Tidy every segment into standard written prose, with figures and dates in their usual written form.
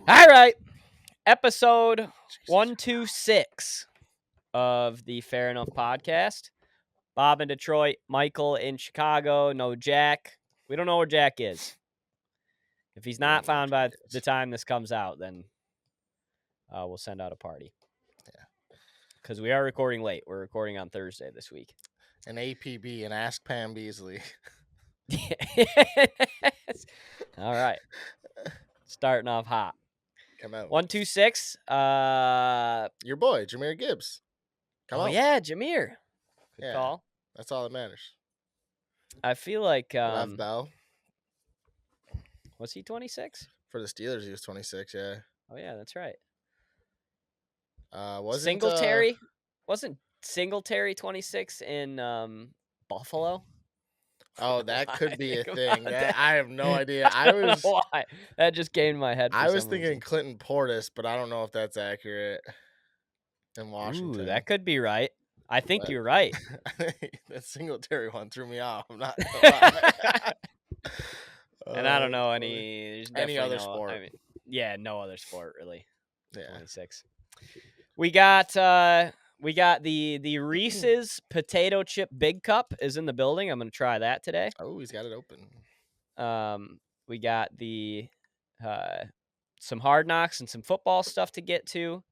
All right. Episode 126 of the Fair Enough podcast. Bob in Detroit, Michael in Chicago, no Jack. We don't know where Jack is. If he's not found by the time this comes out, then we'll send out a party. Yeah. Because we are recording late. We're recording on Thursday this week. An APB, and Ask Pam Beasley. All right. Starting off hot. Come out. 126. Your boy, Jameer Gibbs. Come out. Yeah, Jameer. Good call. That's all that matters. I feel like Lev Bell. Was he 26? For the Steelers, he was 26, yeah. Oh yeah, that's right. Wasn't Singletary 26 in Buffalo? Oh, that could be a thing. I have no idea. I was why. That just came in my head. I was thinking Clinton Portis, but I don't know if that's accurate in Washington. Ooh, that could be right. I think you're right. That Singletary one threw me off. I'm not. And I don't know any other sport. I mean, no other sport really. Yeah. 26. We got the Reese's potato chip big cup is in the building. I'm gonna try that today. Oh, he's got it open. We got the some Hard Knocks and some football stuff to get to.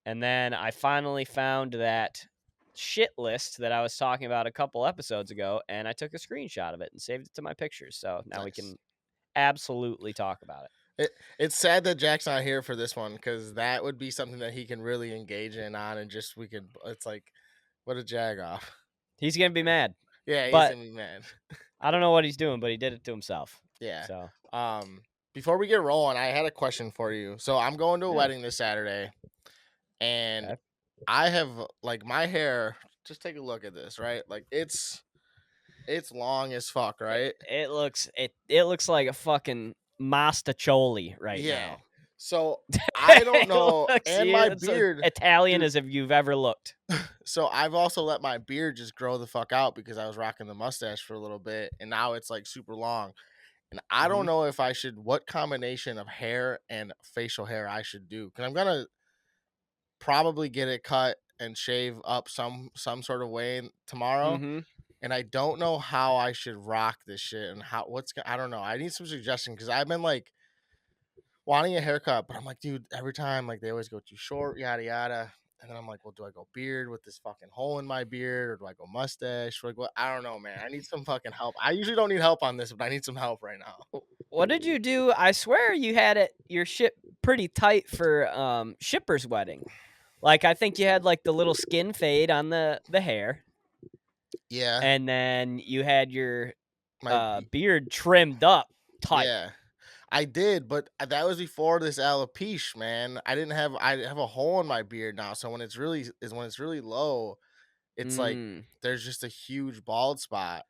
And then I finally found that shit list that I was talking about a couple episodes ago, and I took a screenshot of it and saved it to my pictures. So now we can absolutely talk about it. It's sad that Jack's not here for this one, because that would be something that he can really engage in on, and just it's like, what a jag off. He's gonna be mad. Yeah, he's gonna be mad. I don't know what he's doing, but he did it to himself. Yeah. So before we get rolling, I had a question for you. So I'm going to a wedding this Saturday, and I have my hair. Just take a look at this, right? Like it's long as fuck, right? It looks like a fucking mastacholi right now. So I don't know, and my beard Italian as if you've ever looked. So I've also let my beard just grow the fuck out because I was rocking the mustache for a little bit, and now it's like super long. And I don't know if I should, what combination of hair and facial hair I should do, because I'm gonna probably get it cut and shave up some sort of way tomorrow. And I don't know how I should rock this shit and I don't know. I need some suggestion, because I've been like wanting a haircut, but I'm like, dude, every time they always go too short, yada yada. And then I'm like, well, do I go beard with this fucking hole in my beard, or do I go mustache? Like, what? I don't know, man. I need some fucking help. I usually don't need help on this, but I need some help right now. What did you do? I swear you had your shit pretty tight for Shipper's wedding. Like, I think you had the little skin fade on the hair. Yeah. And then you had your beard trimmed up tight. Yeah. I did, but that was before this alopecia, man. I have a hole in my beard now, so when it's really low, it's like there's just a huge bald spot.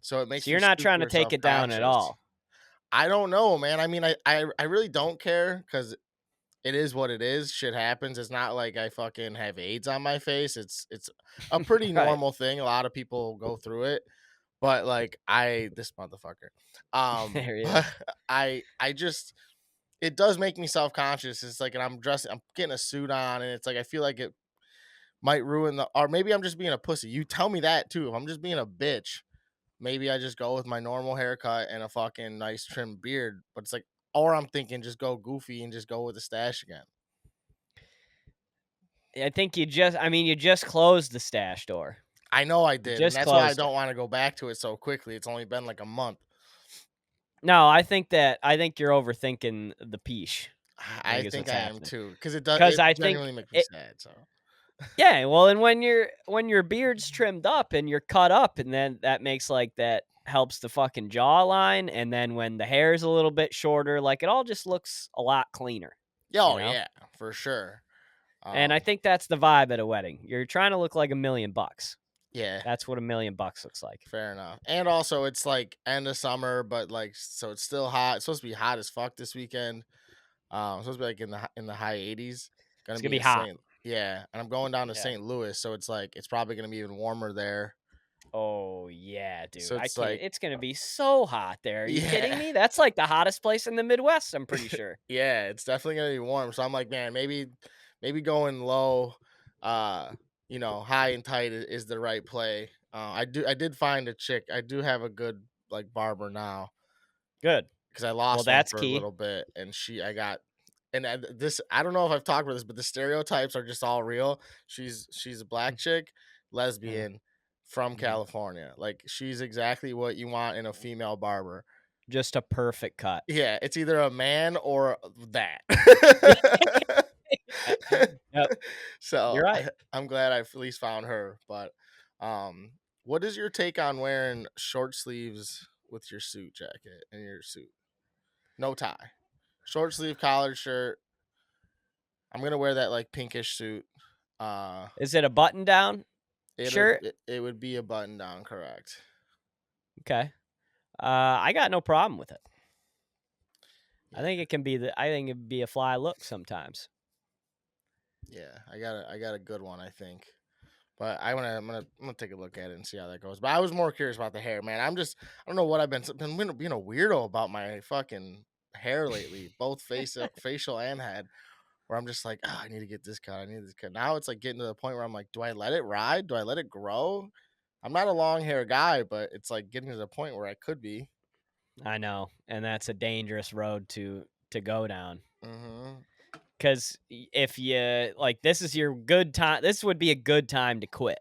So it makes you're not trying to take it down at all. I don't know, man. I mean, I really don't care, because it is what it is. Shit happens. It's not like I fucking have AIDS on my face. It's a pretty normal thing. A lot of people go through it. But this motherfucker. There you go. I just, it does make me self-conscious. It's like, and I'm getting a suit on, and it's like I feel like it might ruin or maybe I'm just being a pussy. You tell me that too. If I'm just being a bitch, maybe I just go with my normal haircut and a fucking nice trimmed beard. But it's like, or I'm thinking just go goofy and just go with the stash again. I think you just closed the stash door. I know I did. And that's why I don't want to go back to it so quickly. It's only been like a month. No, I think you're overthinking the peach. I think I am too, because it genuinely makes me sad. So yeah, well, and when your beard's trimmed up and you're cut up, and then that makes that helps the fucking jawline, and then when the hair is a little bit shorter, it all just looks a lot cleaner. Oh, you know? Yeah, for sure. And I think that's the vibe at a wedding. You're trying to look like $1 million. Yeah, that's what $1 million looks like. Fair enough. And also, it's end of summer, but so it's still hot. It's supposed to be hot as fuck this weekend. It's supposed to be in the high 80s. It's gonna be hot. Yeah, and I'm going down to St. Louis, so it's it's probably gonna be even warmer there. Oh, yeah, dude. So I it's can't. like, It's going to be so hot there. Are you kidding yeah. me? That's like the hottest place in the Midwest, I'm pretty sure. Yeah, it's definitely gonna be warm. So I'm like, man, maybe going low, uh, high and tight is the right play. I did find a chick. I do have a good like barber now Good. because I Well, lost one that's for a key. little bit, and I got. And this, I don't know if I've talked about this, but the stereotypes are just all real. She's a black chick, Uh, lesbian, from mhm. California. Like she's exactly what you want in a female barber. Just a perfect cut. Yeah, it's either a man or that. Yep. You're So right. I'm glad I at least found her. But what is your take on wearing short sleeves with your suit jacket and your suit? No tie. Short sleeve collared shirt. I'm gonna wear that like pinkish suit. Uh Is it a button down shirt? it would be a button down, correct. Okay. I got no problem with it. I think Yeah. it can be I think it'd be a fly look sometimes. Yeah. I got a good one, I think. But I'm gonna take a look at it and see how that goes. But I was more curious about the hair, man. I don't know what I've been being a weirdo about my fucking hair lately, both facial and head. Where I'm just like, I need to get this cut. I need this cut. Now it's like getting to the point where I'm like, do I let it ride? Do I let it grow? I'm not a long hair guy, but it's like getting to the point where I could be. I know, and that's a dangerous road to go down. Hmm. Because if you like, this is your good time. This would be a good time to quit.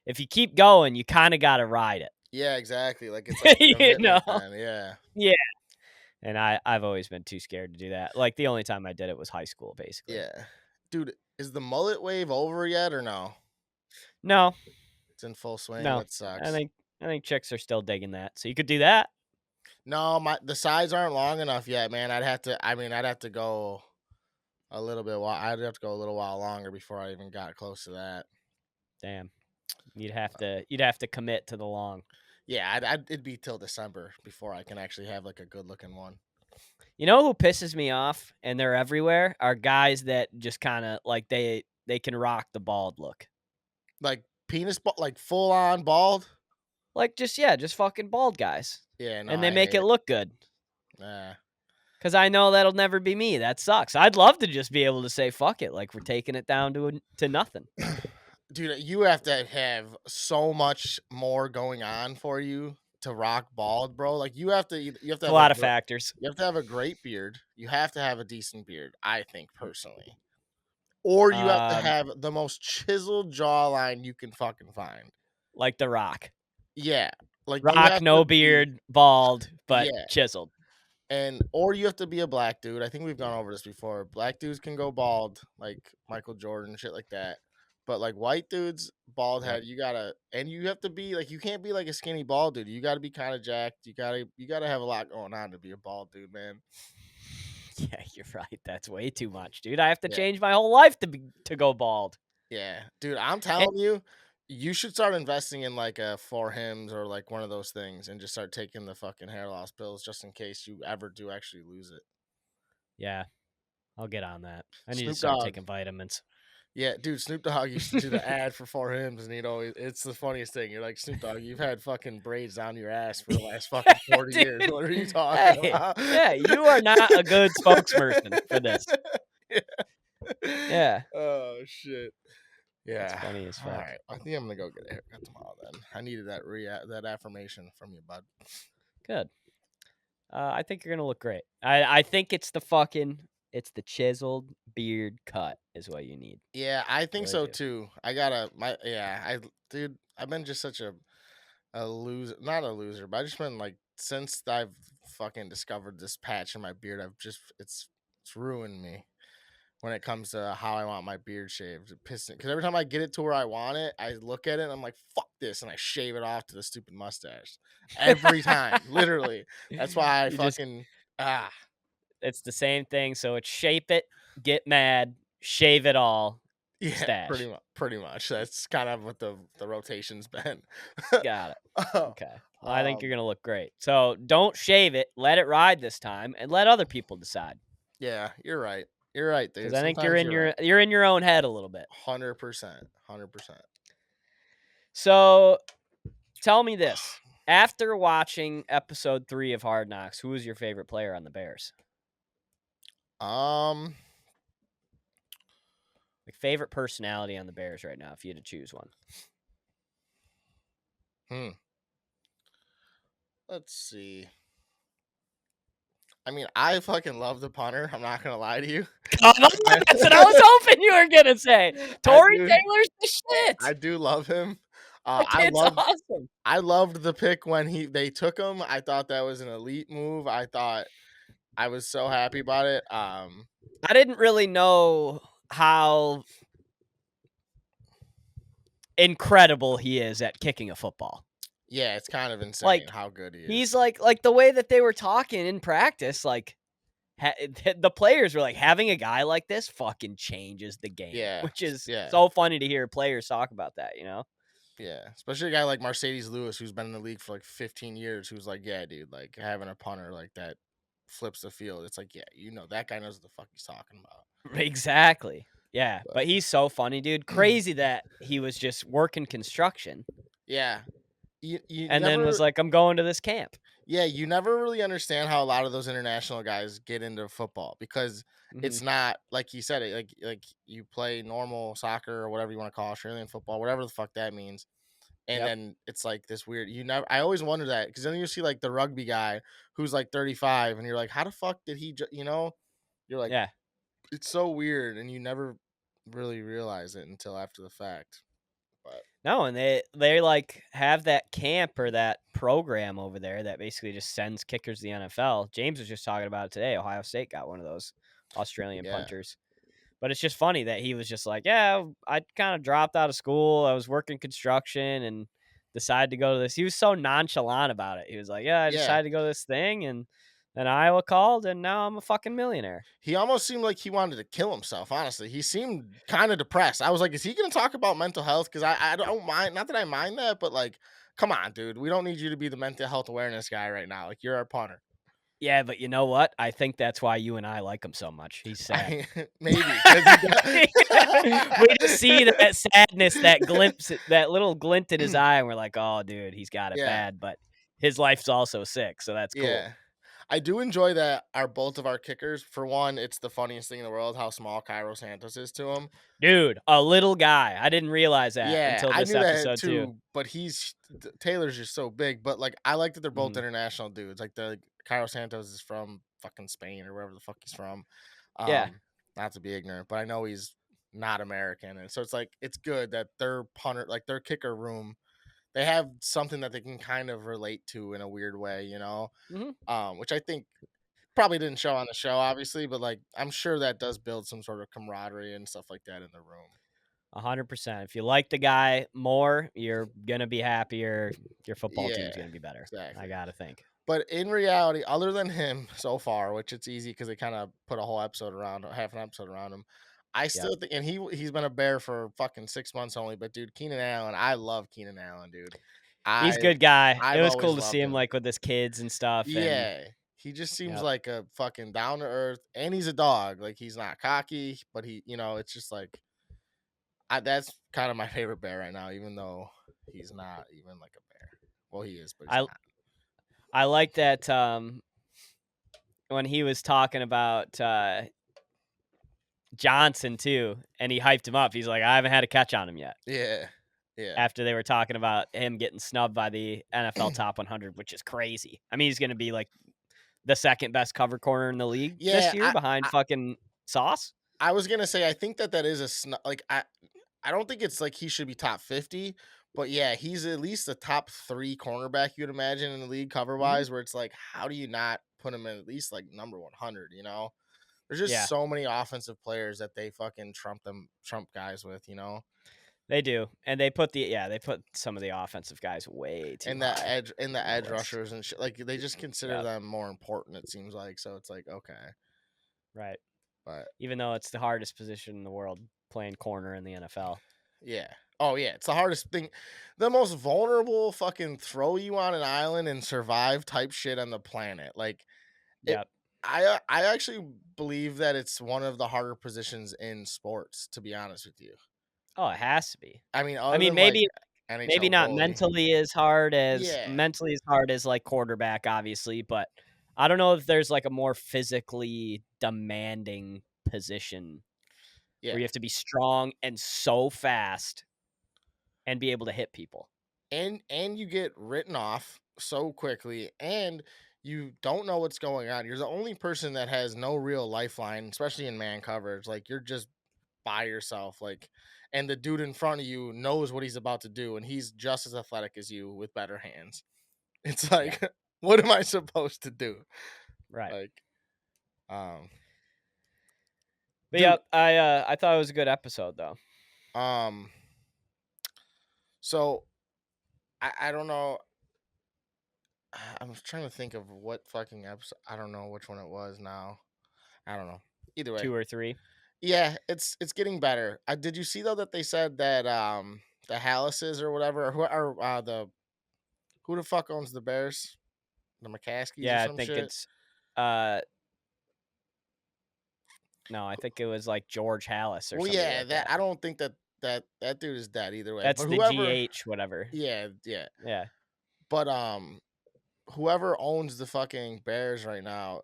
If you keep going, you kind of got to ride Yeah, exactly. Like it's like a it. You know? commitment, then. Yeah, Yeah. And I've always been too scared to do that. Like the only time I did it was high school, basically. yeah. Dude, is the mullet wave over yet or no? No, It's in full swing. no. That I sucks. think I think chicks are still digging that. So you could do that. No, the sides aren't long enough yet, man. I'd have to. I mean, I'd have to go a little bit. I'd have to go a little while longer before I even got close to that. Damn. You'd have to commit to the long. Yeah, it'd be till December before I can actually have like a good looking one. You know who pisses me off and they're everywhere are guys that just kind of like they can rock the bald look. Like like full on bald. Like just fucking bald guys. Yeah, no, And they I make hate it it. look good. Nah. Cuz I know that'll never be me. That sucks. I'd love to just be able to say fuck it like we're taking it down to nothing. Dude, you have to have so much more going on for you to rock bald, bro. Like you have to It's a have a lot of factors. you have to have a great beard. You have to have a decent beard, I think personally. Or you have to Um have the most chiseled jawline you can fucking find. like The Rock. Yeah. Like you Rock have to no be beard, bald, but yeah. chiseled. And or you have to be a black dude. I think we've gone over this before. Black dudes can go bald, like Michael Jordan, shit like that. But like white dudes, bald Yep. head, you gotta, and you have to be like, you can't be like a skinny bald dude. You gotta be kind of jacked. You gotta have a lot going on to be a bald dude, man. Yeah, you're right. That's way too much, dude. I have to Yeah, change my whole life to go bald. yeah, dude. I'm And telling you, you should start investing in like a for hims or like one of those things, and just start taking the fucking hair loss pills just in case you ever do actually lose it. yeah, I'll get on that. I need to Snoop start Dogg. taking vitamins. Yeah, dude, Snoop Dogg used to do the ad for Four Hims, and he'd always, it's the funniest thing. You're like, Snoop Dogg, you've had fucking braids down your ass for the last fucking 40 years. Dude, What are you talking hey, about? yeah, you are not a good spokesperson for this. Yeah. Yeah, Oh, shit. that's Yeah. funny as All fuck. right. I think I'm going to go get a haircut tomorrow then. I needed that affirmation from you, bud. Good. I think you're gonna look great. I think it's the chiseled beard cut is what you need. Yeah, I I think really so do. too. Dude, I've been just such a loser, not a loser, but I just been like since I've fucking discovered this patch in my beard, it's ruined me when it comes to how I want my beard shaved. It pisses because every time I get it to where I want it, I look at it and I'm like, fuck this, and I shave it off to the stupid mustache every time, literally. That's why I You just fucking ah it's the same thing. So it's shape it, get mad, shave it all, yeah, stash. pretty much. That's kind of what the rotation's been. Got it. Oh, Okay. Well, I think you're um, gonna look great. So don't shave it. Let it ride this time, and let other people decide. yeah, you're right. You're right, Because dude. I think you're Sometimes in you're right. you're in your own head a little bit. 100%. 100%. So tell me this. After watching episode 3 of Hard Knocks, who is your favorite player on the Bears? Um, Like, favorite personality on the Bears right now, if you had to choose one. Let's see. I mean, I fucking love the punter. I'm not gonna lie to you. Come on, that's what I was hoping you were gonna say. I Tory do. Taylor's the shit. I do love him. The kid's awesome. I loved the pick when they took him. I thought that was an elite move. I was so happy about it. I didn't really know how incredible he is at kicking a football. Yeah, it's kind of insane Like, how good he is. he's like the way that they were talking in practice, like the players were like, having a guy like this fucking changes the game, Yeah, which is yeah. so funny to hear players talk about that, you know? Yeah, especially a guy like Mercedes Lewis, who's been in the league for like 15 years, who's like, yeah, dude, like having a punter like that flips the field. It's like, yeah, that guy knows what the fuck he's talking about. Exactly. Yeah, but he's so funny, dude. Crazy that he was just working construction Yeah, you and then was never, like, I'm going to this camp. yeah, you never really understand how a lot of those international guys get into football because Mhm. it's not like you said it, like you play normal soccer or whatever you want to call Australian football, whatever the fuck that means. And Yep. then it's like this weird. I always wonder that because then you see like the rugby guy who's like 35, and you're like, how the fuck did he? You're like, Yeah. it's so weird, and you never really realize it until after the fact. But No, and they like have that camp or that program over there that basically just sends kickers to the NFL. James was just talking about it today. Ohio State got one of those Australian yeah, punters. But it's just funny that he was just like, yeah, I kind of dropped out of school. I was working construction and decided to go to this. He was so nonchalant about it. He was like, yeah, I yeah. decided to go to this thing, and then Iowa called, and now I'm a fucking millionaire. He almost seemed like he wanted to kill himself. Honestly, he seemed kind of depressed. I was like, is he going to talk about mental health? Because I don't mind. Not that I mind that, but like, come on, dude. We don't need you to be the mental health awareness guy right now. Like, you're our punter. Yeah, but you know what? I think that's why you and I like him so much. He's sad. Maybe 'cause he We just see that sadness, that glimpse, that little glint in his does- eye, and we're like, "Oh, dude, he's got it yeah, bad." But his life's also sick, so that's cool, yeah. I do enjoy that both of our kickers. For one, it's the funniest thing in the world how small Cairo Santos is to him. dude. A little guy. I didn't realize that Yeah, until I this knew that episode too. too, but Taylor's just so big. But like, I like that they're both Mhm. international dudes. Like the Cairo Santos is from fucking Spain or wherever the fuck he's from. Yeah. Not to be ignorant, but I know he's not American, and so it's like it's good that their punter, like their kicker room, they have something that they can kind of relate to in a weird way, Mhm. which I think probably didn't show on the show, obviously, but like I'm sure that does build some sort of camaraderie and stuff like that in the room. 100%. If you like the guy more, you're gonna be happier. Your football Yeah, team's gonna be better. I exactly. gotta think. But in reality, other than him so far, which it's easy because they kind of put a whole episode around, half an episode around him, I Yep. still think, and he's been a Bear for fucking 6 months only. But dude, Keenan Allen, I love Keenan Allen, dude. He's I a good guy. It I've was always cool to see loved him him. like with his kids and stuff. And Yeah, he just seems yep. like a fucking down to earth, and he's a dog. Like he's not cocky, but it's just like that's kind of my favorite Bear right now, even though he's not even like a bear. Well, he is, but he's I not. I like that when he was talking about Johnson too, and he hyped him up. He's like, I haven't had a catch on him yet. Yeah, yeah, After they were talking about him getting snubbed by the NFL Top 100, which is crazy. I mean, he's going to be like the second best cover corner in the league yeah. this year behind fucking Sauce. I was gonna say I think that is like I don't think it's like he should be top 50, but yeah, he's at least the top 3 cornerback you'd imagine in the league cover Hmm. wise. Where it's like, how do you not put him in at least like number 100? There's just Yeah, so many offensive players that they fucking trump guys with, they do, and they put some of the offensive guys way too and high the on the edge list. rushers and shit. Like they just consider Yep, them more important. It seems like so. It's like okay, right. but Even though it's the hardest position in the world, playing corner in the NFL. yeah. Oh yeah, it's the hardest thing, the most vulnerable fucking throw you on an island and survive type shit on the planet. Like it, Yep. I actually believe that it's one of the harder positions in sports. To be honest with you, Oh, it has to be. I mean, I other mean, than like maybe. Maybe NHL not goalie. Yeah, mentally as hard as, like, quarterback, obviously, but I don't know if there's, like, a more physically demanding position yeah. where you have to be strong and so fast and be able to hit people. And you get written off so quickly, and you don't know what's going on. You're the only person that has no real lifeline, especially in man coverage. Like, you're just by yourself, like, and the dude in front of you knows what he's about to do, and he's just as athletic as you with better hands. It's Yeah, like, what am I supposed to do? right. Like, um But, dude, yeah, I thought it was a good episode, though. um so I don't know. I'm trying to think of what fucking episode. I don't know which one it was now. I don't know. Either way. 2 or 3. Yeah, it's getting better. Did you see though that they said that the Hallises or whatever, or who are the who the fuck owns the Bears? The McCaskies or Yeah, I some think shit? it's, uh no, I think it was, like, George Hallis or Well, somebody yeah, like that that. I don't think that dude is dead either way. That's But the whoever, GH whatever. yeah, yeah. Yeah. But whoever owns the fucking Bears right now,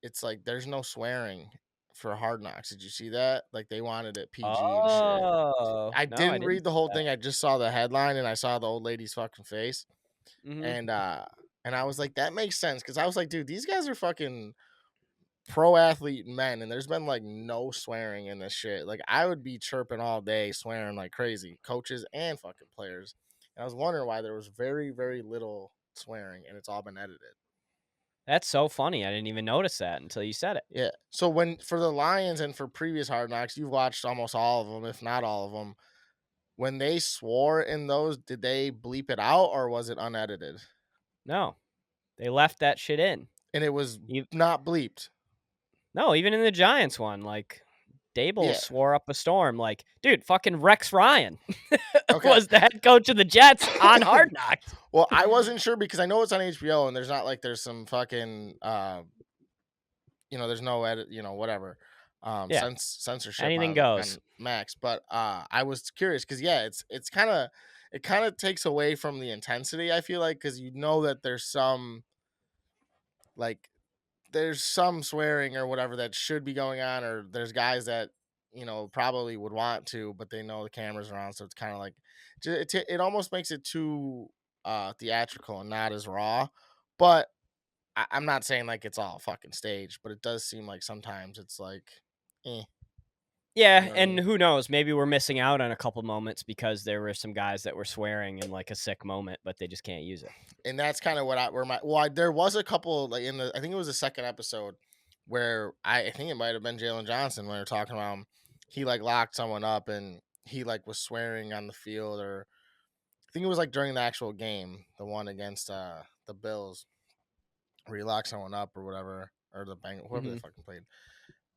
it's like there's no swearing for Hard Knocks. Did you see that? Like they wanted it PG and shit. Oh, I no, I didn't didn't read the see whole that. thing. I just saw the headline and I saw the old lady's fucking face. Mhm. And I was like, that makes sense because I was like, dude, these guys are fucking pro athlete men, and there's been like no swearing in this shit. Like I would be chirping all day, swearing like crazy, coaches and fucking players. And I was wondering why there was very very little swearing, and it's all been edited. That's so funny, I didn't even notice that until you said it. Yeah. So when for the Lions and for previous Hard Knocks, you've watched almost all of them, if not all of them. When they swore in those, did they bleep it out or was it unedited? No, they left that shit in. And it was Ev not bleeped. No, even in the Giants one, like, Dable Yeah. swore up a storm, like, dude, fucking Rex Ryan Okay. was the head coach of the Jets on Hard Knocks. Well, I wasn't sure because I know it's on HBO and there's not like there's some fucking there's no edit, whatever. Yeah, Censorship anything on goes. Max, but I was curious cuz yeah, it's kind of it kind of takes away from the intensity, I feel like, cuz you know that there's some like there's some swearing or whatever that should be going on, or there's guys that probably would want to, but they know the cameras are on, so it's kind of like it almost makes it too theatrical and not as raw. But I'm not saying like it's all fucking staged, but it does seem like sometimes it's like, eh, you Yeah, know what I and mean? who knows, maybe we're missing out on a couple moments because there were some guys that were swearing in, like, a sick moment, but they just can't use it. And that's kind of what I where my there was a couple like in the I think it was the second episode where I think it might have been Jalen Johnson when we were talking about him. He like locked someone up and he like was swearing on the field, or I think it was like during the actual game, the one against the Bills, where he locked someone up or whatever, or the Bengals, whoever they Mhm. fucking played,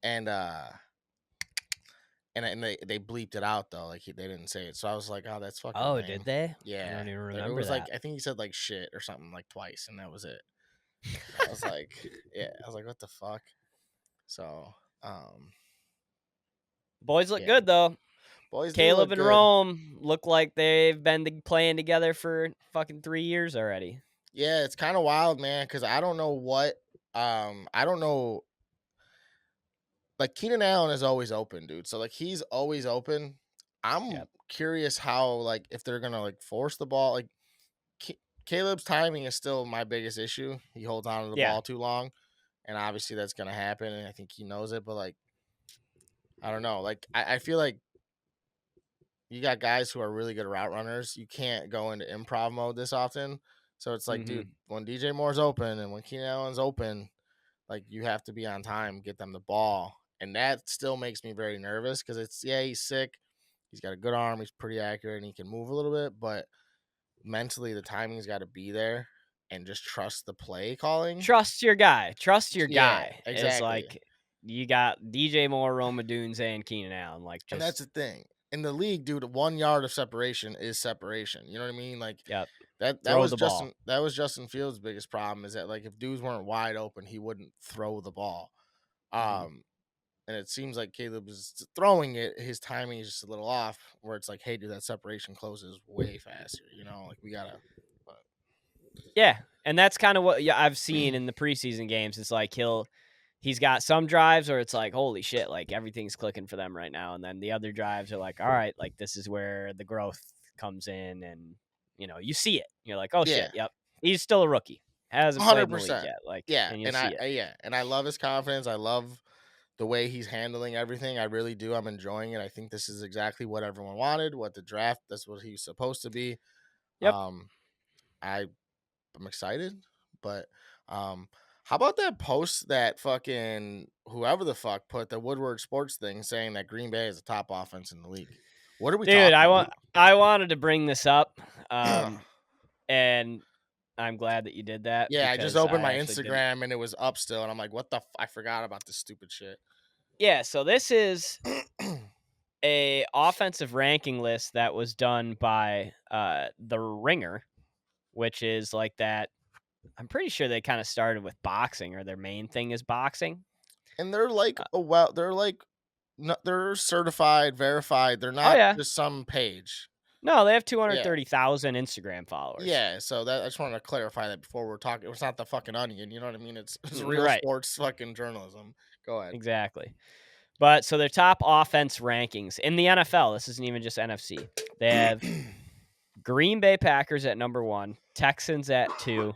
and and they bleeped it out though, like they didn't say it, so I was like, oh, that's fucking Oh, did lame. they? I Yeah, don't even it remember was like that. I think he said like shit or something like twice, and that was it. And I was like, yeah, I was like, what the fuck? So, Boys look yeah, good, though. boys do Caleb look and good. Rome look like they've been playing together for fucking 3 years already. Yeah, it's kind of wild, man, because I don't know what, I don't know. Like Keenan Allen is always open, dude. So like he's always open. I'm Yep. curious how like if they're gonna like force the ball. Like Caleb's timing is still my biggest issue. He holds on to the Yeah. ball too long, and obviously that's gonna happen. And I think he knows it. But like I don't know. Like I feel like you got guys who are really good route runners. You can't go into improv mode this often. So it's like, dude, Mhm. when DJ Moore's open and when Keenan Allen's open, like you have to be on time, get them the ball. And that still makes me very nervous because it's yeah, he's sick. He's got a good arm, he's pretty accurate, and he can move a little bit, but mentally the timing's gotta be there and just trust the play calling. Trust your guy. Trust your Yeah, guy is exactly. like you got DJ Moore, Roma Dunes, and Keenan Allen. Like And that's just the thing. In the league, dude, 1 yard of separation is separation. You know what I mean? Like yep. that Throw was the ball. Justin Fields' biggest problem is that like if dudes weren't wide open, he wouldn't throw the ball. Mhm. Um and it seems like Caleb is throwing it. His timing is just a little off. Where it's like, hey, dude, that separation closes way faster. Like we gotta. But. Yeah, and that's kind of what I've seen in the preseason games. It's like he's got some drives where it's like, holy shit, like everything's clicking for them right now, and then the other drives are like, all right, like this is where the growth comes in, and you see it. You're like, oh Yeah, shit, yep, he's still a rookie, hasn't played in the league 100%. yet, like, Yeah, and you and see it. and I love his confidence. I love the way he's handling everything. I really do. I'm enjoying it. I think this is exactly what everyone wanted. What the draft. That's what he's supposed to be. Yep. I I'm excited, but how about that post that fucking whoever the fuck put the Woodward Sports thing saying that Green Bay is the top offense in the league? What are we Dude, talking about? I wanted to bring this up, and I'm glad that you did that Yeah, I just because opened I my actually didn't. Instagram and it was up still, and I'm like, what the? I forgot about this stupid shit. Yeah, so this is a offensive ranking list that was done by the Ringer, which is like that. I'm pretty sure they kind of started with boxing, or their main thing is boxing. And they're like, Uh, they're like, no, they're certified, verified. They're oh not yeah, just some page. no, they have Yeah, 230,000 Instagram followers. yeah. So that I just wanted to clarify that before we're talking. It's not the fucking Onion. You know what I mean? It's real Right, sports fucking journalism. Go ahead. exactly. But so their top offense rankings in the NFL. This isn't even just NFC. They have Green Bay Packers at number 1, Texans at 2,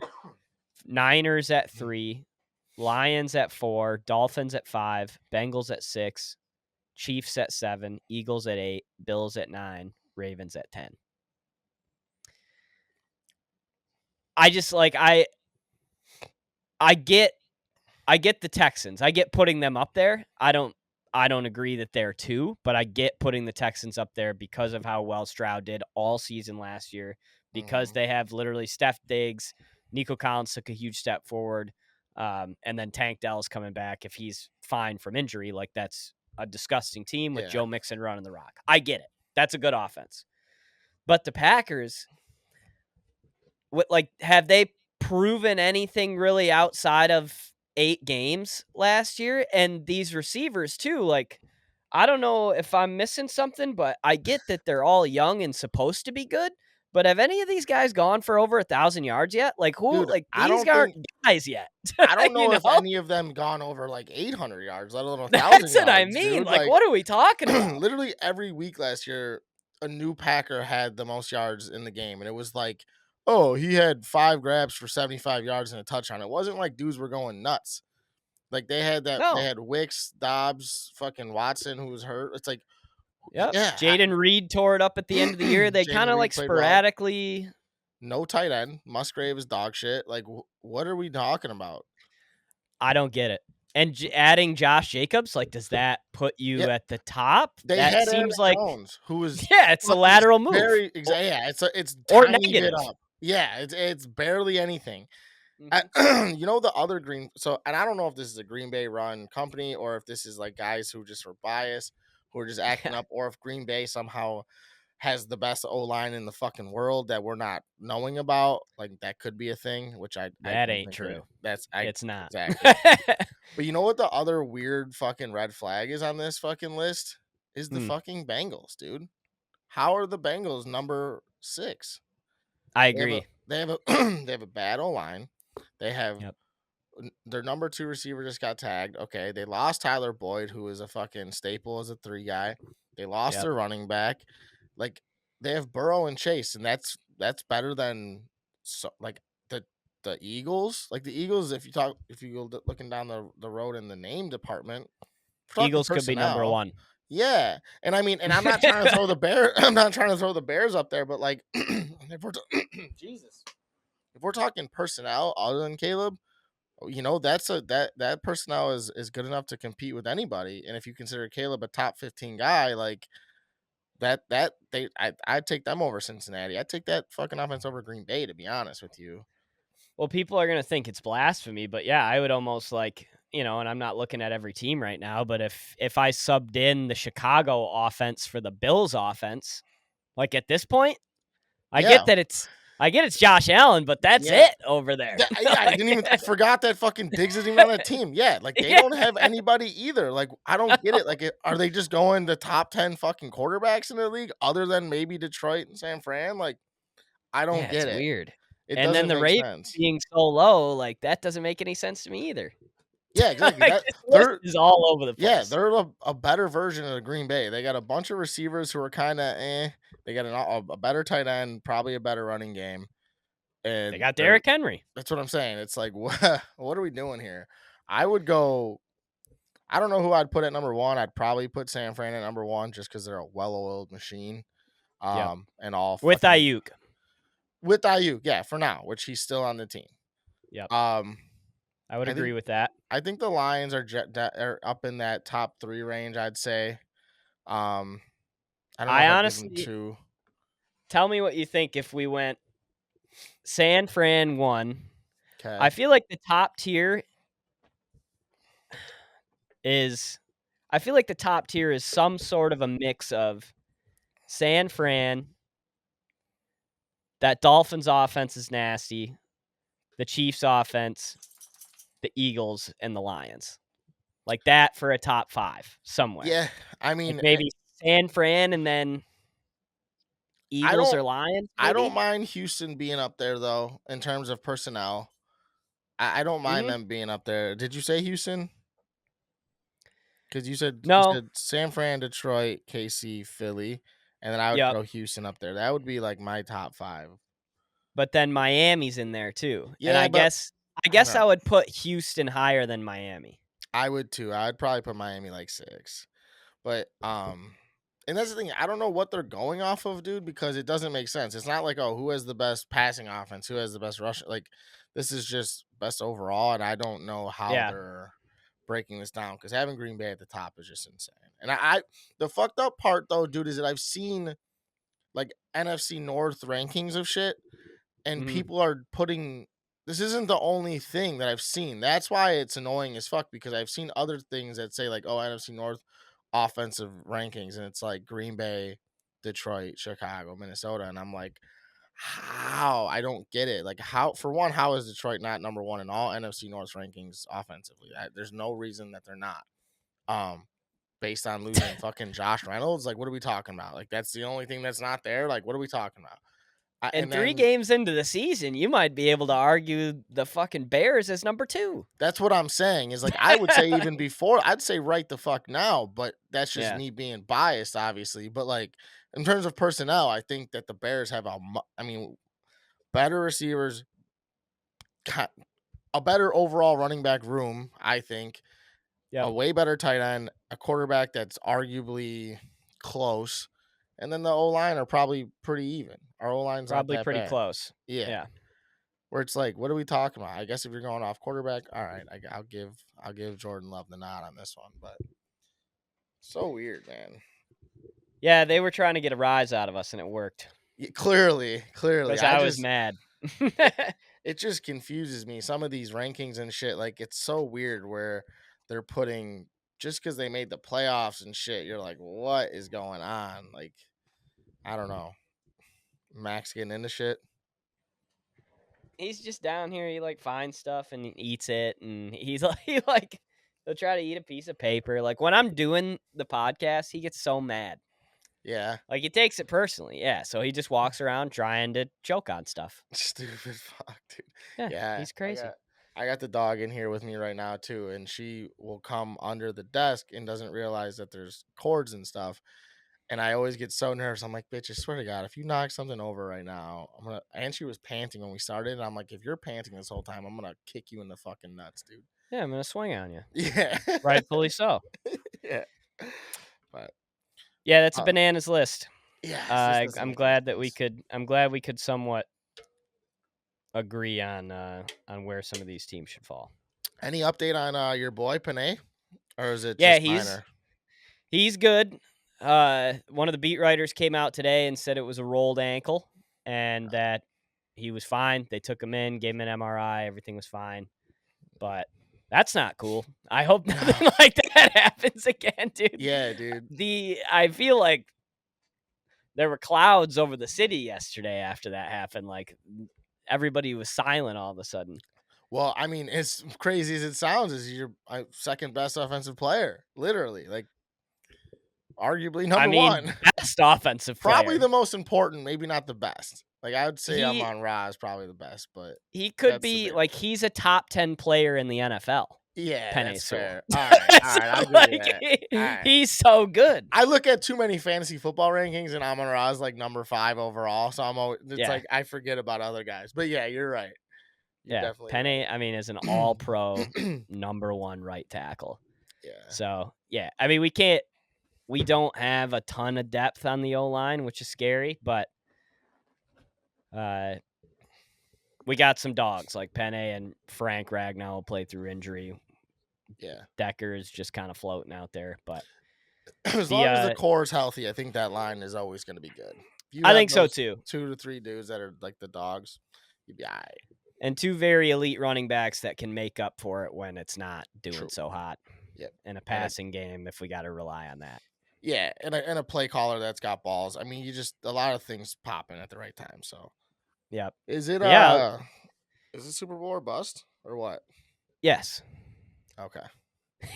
Niners at 3, Lions at 4, Dolphins at 5, Bengals at 6, Chiefs at 7, Eagles at 8, Bills at 9, Ravens at 10. I just like I get the Texans. I get putting them up there. I don't agree that they're 2, but I get putting the Texans up there because of how well Stroud did all season last year, because Mhm. they have literally Steph Diggs, Nico Collins took a huge step forward, and then Tank Dell's coming back if he's fine from injury. Like, that's a disgusting team with Yeah. Joe Mixon running the rock. I get it. That's a good offense. But the Packers, have they proven anything really outside of 8 games last year? And these receivers too, like, I don't know if I'm missing something, but I get that they're all young and supposed to be good. But have any of these guys gone for over 1,000 yards yet? Like, who? Dude, Like, I these don't aren't think guys yet. I don't you know if know, any of them gone over like 800 yards, let alone 1,000 that's what I yards, mean. dude. Like, Like what are we talking about? literally every week last year, a new Packer had the most yards in the game, and it was like, oh, he had 5 grabs for 75 yards and a touchdown. It wasn't like dudes were going nuts. Like they No. had Wicks, Dobbs, fucking Watson who was hurt. It's like, Yep. yeah, Jaden Reed tore it up at the end of the year. They kind Jaden of Reed like played well. sporadically. No tight end. Musgrave is dog shit. Like, what are we talking about? I don't get it. And adding Josh Jacobs, like, does that put Yeah, you at the top? they That had Aaron seems like, Jones, who was yeah, it's a fucking lateral move, very yeah. It's or tiny bit negative. up. Yeah, it's barely anything. Mhm. The other green. So, and I don't know if this is a Green Bay run company or if this is like guys who just were biased, who are just acting Yeah, up, or if Green Bay somehow has the best O line in the fucking world that we're not knowing about. Like that could be a thing, which I that don't ain't think true. I It's not. exactly. But you know what the other weird fucking red flag is on this fucking list? Is the Hmm, fucking Bengals, dude. How are the Bengals number 6? I They have a agree. they have a they have a bad O line. They have Yep. their number 2 receiver just got tagged. Okay, they lost Tyler Boyd, who is a fucking staple as a 3 guy. They lost Yep. their running back. Like they have Burrow and Chase, and that's better than like the Eagles. Like the Eagles, if you go looking down the road in the name department, we're talking Eagles could be number personnel. 1. Yeah, and I mean, and I'm not trying to throw the bear. I'm not trying to throw the Bears up there, but like, if we're Jesus, if we're talking personnel other than Caleb, that's that personnel is good enough to compete with anybody. And if you consider Caleb a top 15 guy, like I'd take them over Cincinnati. I'd take that fucking offense over Green Bay, to be honest with you. Well, people are going to think it's blasphemy, but yeah, I would almost like, and I'm not looking at every team right now, but if I subbed in the Chicago offense for the Bills offense, like at this point, I Yeah, get that it's I get it's Josh Allen, but that's Yeah. it over there. Yeah, I didn't even I forgot that fucking Diggs isn't even on that team. Yeah, like they Yeah. don't have anybody either. Like I don't get it. Like are they just going the top 10 fucking quarterbacks in the league other than maybe Detroit and San Fran? Like I don't Yeah, it's get it. weird. It And then doesn't the make Ravens sense. being so low, like, that doesn't make any sense to me either. Yeah, exactly. Like, That this list they're is all over the Yeah, place. they're a better version of the Green Bay. They got a bunch of receivers who are kind of eh. They got a better tight end, probably a better running game, They and got they're Derrick Henry. that's what I'm saying. It's like what are we doing here? I would go. I don't know who I'd put at number one. I'd probably put San Fran at number one just because they're a well-oiled machine. Yep. And all With fucking Ayuk. with Ayuk, yeah, for now, which he's still on the team. Yep. Um, I would I agree think with that. I think the Lions are up in that top 3 range. I'd say. Um, I don't know I if I'd give them honestly two. tell me what you think if we went San Fran 1. Okay. I feel like the top tier is some sort of a mix of San Fran, that Dolphins offense is nasty, the Chiefs offense, the Eagles, and the Lions. Like that for a top 5 somewhere. Yeah, I Like mean, maybe San Fran and then I Eagles don't or Lions, I don't maybe? mind Houston being up there though in terms of personnel. I don't mind Mhm. them being up there. Did you say Houston? Because you No. said San Fran, Detroit, KC, Philly, and then I would Yep. throw Houston up there. That would be like my top 5. But then Miami's in there too. And Yeah, I but guess I don't know. I would put Houston higher than Miami. I would too. I'd probably put Miami like 6. But and that's the thing. I don't know what they're going off of, dude, because it doesn't make sense. It's not like, oh, who has the best passing offense, who has the best rush. Like this is just best overall, and I don't know how Yeah. they're breaking this down because having Green Bay at the top is just insane. And I the fucked up part though, dude, is that I've seen like NFC North rankings of shit, and Mhm. people are putting this isn't the only thing that I've seen. That's why it's annoying as fuck because I've seen other things that say like, oh, NFC North offensive rankings, and it's like Green Bay, Detroit, Chicago, Minnesota, and I'm like, how? I don't get it. Like, how? For one, how is Detroit not number one in all NFC North rankings offensively? There's no reason that they're not. Um, based on losing fucking Josh Reynolds, like, what are we talking about? Like, that's the only thing that's not there. Like, what are we talking about? And And 3 then games into the season, you might be able to argue the fucking Bears as number 2. that's what I'm saying is like I would say even before I'd say right the fuck now, but that's just Yeah. me being biased, obviously. But like in terms of personnel, I think that the Bears have better receivers, a better overall running back room. I think a Yep. way better tight end, a quarterback that's arguably close, and then the O line are probably pretty even. Our O line's not Probably that pretty bad. close. Yeah. Yeah. Where it's like, what are we talking about? I guess if you're going off quarterback, all right, I'll give Jordan Love the nod on this one, but so weird, man. Yeah, they were trying to get a rise out of us, and it worked. Yeah, clearly, Because I I was just mad. it, it just confuses me. Some of these rankings and shit, like it's so weird where they're putting just because they made the playoffs and shit. You're like, what is going on? Like, I don't know. Max getting into shit. He's just down here. He like finds stuff and he eats it, and he's he'll try to eat a piece of paper. Like when I'm doing the podcast, he gets so mad. Yeah, Like he takes it personally. Yeah, so he just walks around trying to choke on stuff. stupid fuck, dude. Yeah, Yeah, he's crazy. I got the dog in here with me right now too, and she will come under the desk and doesn't realize that there's cords and stuff. And I always get so nervous. I'm like, bitch, I swear to God, if you knock something over right now, I'm gonna. And she was panting when we started. And I'm like, if you're panting this whole time, I'm gonna kick you in the fucking nuts, dude. Yeah, I'm gonna swing on you. Yeah, Rightfully so. yeah. But Yeah, that's a uh, bananas list. yeah, it just doesn't make any sense. I'm glad we could somewhat agree on where some of these teams should fall. Any update on your boy Panay, or is it Yeah, just minor? he's good. One of the beat writers came out today and said it was a rolled ankle and that he was fine. They took him in, gave him an MRI, everything was fine. But that's not cool. I hope nothing like that happens again, dude. Yeah, dude. I feel like there were clouds over the city yesterday after that happened. Like everybody was silent all of a sudden. Well, I mean, as crazy as it sounds, is your second best offensive player, literally, like arguably I number mean, one, best offensive probably player. the most important, maybe not the best. Like I would say, He Amon Ra is probably the best, but he could that's be like debatable. he's a top 10 player in the NFL. Yeah, Penei that's Sewell. fair. All So, right, I'll give you like that. All right. he's so good. I look at too many fantasy football rankings, and Amon Ra is like number 5 overall. So I'm always, it's Yeah. like I forget about other guys. But yeah, you're right. You're Yeah. definitely Penei, I mean, is an right. all pro number 1 right tackle. Yeah. So, yeah. I mean, we don't have a ton of depth on the O-line, which is scary, but uh we got some dogs like Penei and Frank Ragnow played through injury. Yeah. Decker is just kind of floating out there, but As the long as the core is healthy, I think that line is always going to be good. If you I have think so those too. 2 to 3 dudes that are like the dogs, you'd be all right. And 2 very elite running backs that can make up for it when it's not doing True. so hot. Yep. In a passing game if we got to rely on that. Yeah, and a play caller that's got balls. I mean, you just a lot of things popping at the right time. So, Yep. is it Yeah. is it Super Bowl or bust or what? Yes. Okay,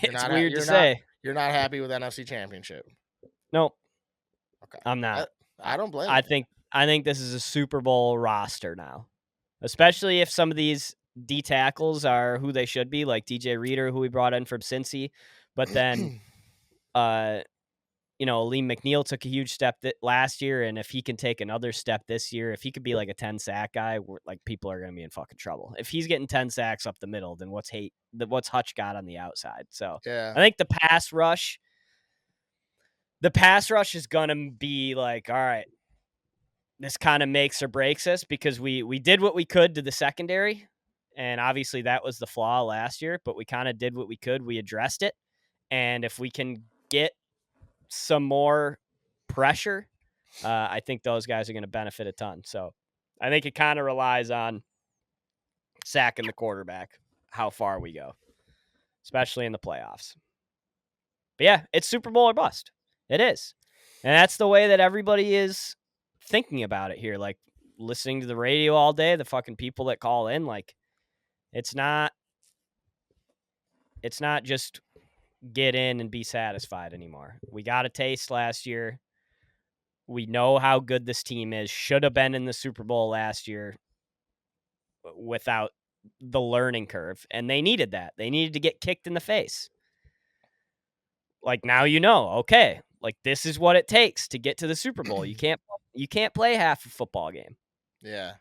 It's weird to say. you're not happy with NFC Championship. Nope. Okay, I'm not. I don't blame I you. think this is a Super Bowl roster now, especially if some of these D tackles are who they should be, like DJ Reader, who we brought in from Cincy, but then Lee McNeil took a huge step last year, and if he can take another step this year, if he could be like a 10 sack guy, like people are going to be in fucking trouble. If he's getting 10 sacks up the middle, then what's Hutch got on the outside? So Yeah, I think the pass rush is going to be like, all right, this kind of makes or breaks us because we did what we could to the secondary, and obviously that was the flaw last year, but we kind of did what we could. We addressed it, and if we can get some more pressure, I think those guys are going to benefit a ton. So I think it kind of relies on sacking the quarterback, how far we go, especially in the playoffs. But yeah, it's Super Bowl or bust. It is. And that's the way that everybody is thinking about it here. Like listening to the radio all day, the fucking people that call in, like it's not just get in and be satisfied anymore. We got a taste last year. We know how good this team is. Should have been in the Super Bowl last year without the learning curve. And they needed that. They needed to get kicked in the face. Like now okay, like this is what it takes to get to the Super Bowl. You can't play half a football game. yeah.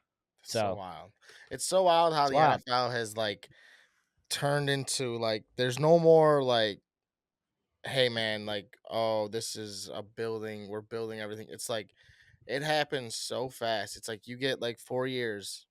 It's so So wild. It's so wild how it's the wild. NFL has like turned into like there's no more like, hey man, like, oh, this is a building, we're building everything. It's like it happens so fast. It's like you get like 4 years.